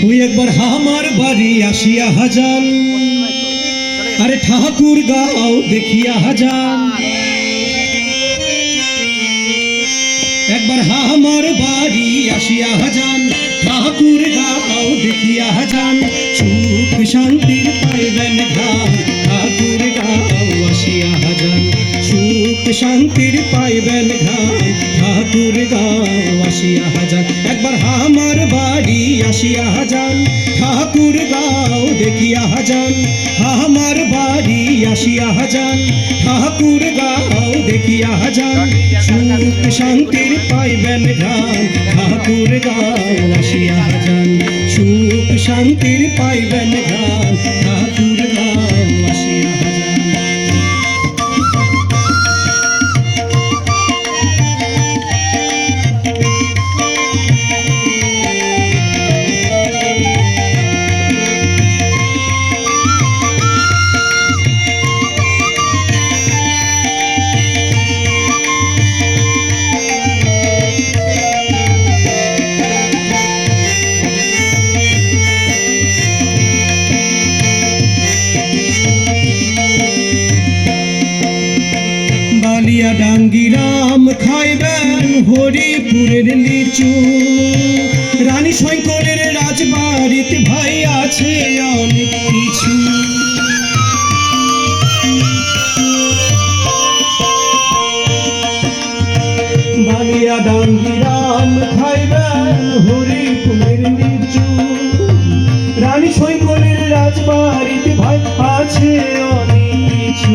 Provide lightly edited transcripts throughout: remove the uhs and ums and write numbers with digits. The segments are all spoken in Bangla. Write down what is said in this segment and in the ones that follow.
তুই একবার আমার বাড়ি আসিয়া হাজান, আরে ঠাকুর গাও দেখিয়া হাজান। একবার আমার বাড়ি আসিয়া হাজান, ঠাকুর গাও দেখিয়া হাজান। সুখ শান্তির পাইবেন ঘাম, ঠাকুর গাও আসিয়া হাজান। সুখ শান্তির পাইবেন ঘাম, ঠাকুর গাও আসিয়া হাজান। একবার আমার বাড়ি আসিয়া হাজান, ঠাকুর গাও দেখিয়া হাজান। আমার বাড়ি আসিয়া হাজান, ঠাকুর গাও দেখিয়া হাজান। সুখ শান্তির পাইবেন ঘাম, ঠাকুর গাও আসিয়া হাজান। সুখ শান্তির পাইবেন ঘাম, ঠাকুর গাও আসিয়া হাজান। বালিয়া ডাঙ্গিরাম খাইবেন হরিপুরের লিচু। রানী শঙ্করের রাজবাড়িতে ভাই আছে অনেক কিছু। বালিয়া ডাঙ্গিরাম খাইবেন হরিপুরের লিচু। রানী শঙ্করের রাজবাড়িতে ভাই আছে অনেক কিছু।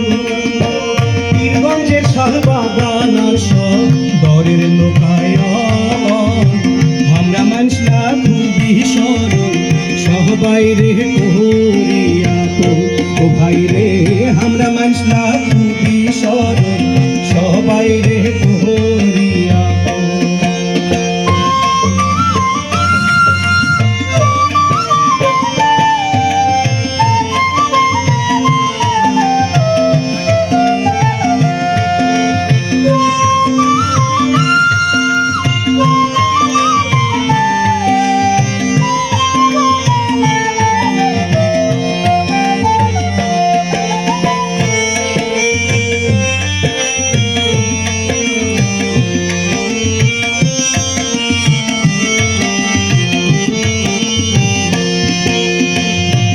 পীরগঞ্জের শাহবাগান আর সব দরের লোকায়ন, আমরা মানুষরা খুবই সরল, সবাই রে করিয়া ও ভাই রে। আমরা মানুষরা খুবই সরল, সবাই রে করিয়া।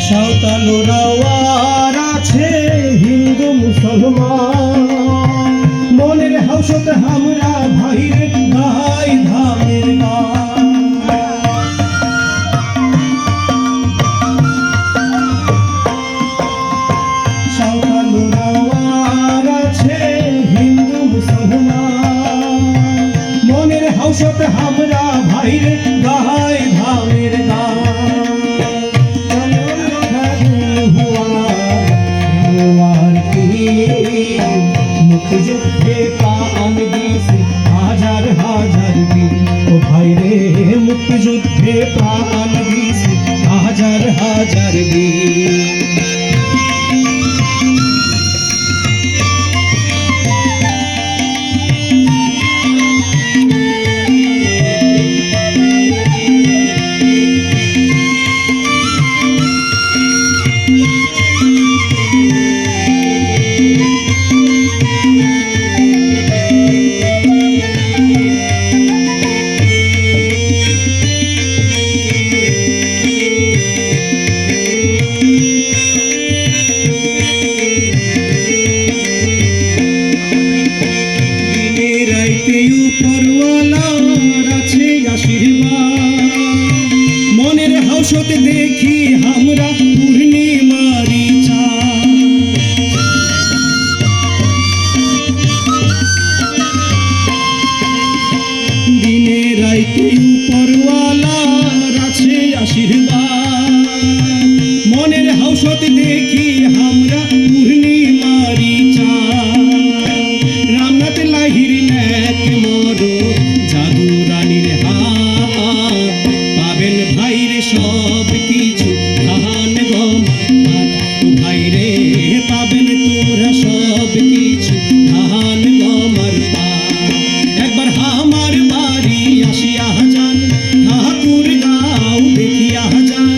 সাঁওতালরাও আর আছে হিন্দু মুসলমান, মনের হাউসতে আমরা ভাইরে ভাই ধামের গান। সাঁওতালরাও আর আছে হিন্দু মুসলমান, মনের হাউসতে আমরা ভাইরে ভাই ধামের গান। মুক্তিযুদ্ধে প্রাণ দিয়েছে হাজার হাজার বীর, ও ভাই রে মুক্তিযুদ্ধে প্রাণ দিয়েছে হাজার হাজার বীর। উপরওয়ালার আছে আশীর্বাদ, মনের হাউসতে দেখি আমরা পূর্ণিমারি চাঁদ। দিনে রাইতে উপরওয়ালার আছে আশীর্বাদ, মনের হাউসতে দেখি আমরা পূর্ণিমারি চাঁদ। রামনাথ লাহির নেক মরো জাদু রানীর হাত, পাবেন ভাইরে সব কিছু ধান গম ভাই রে। পাবেন তোরা সব কিছু ধান গমার পা। একবার আমার বাড়ি আসিয়া যান, ঠাকুর গাও দেখিয়া যান।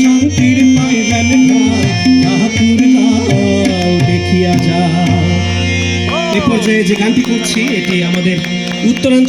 শান্তির পাইবেন না, ঠাকুর গাও দেখিয়া যা। এ পর্যায়ে যে গানটি করছি এটি আমাদের উত্তরাঞ্চল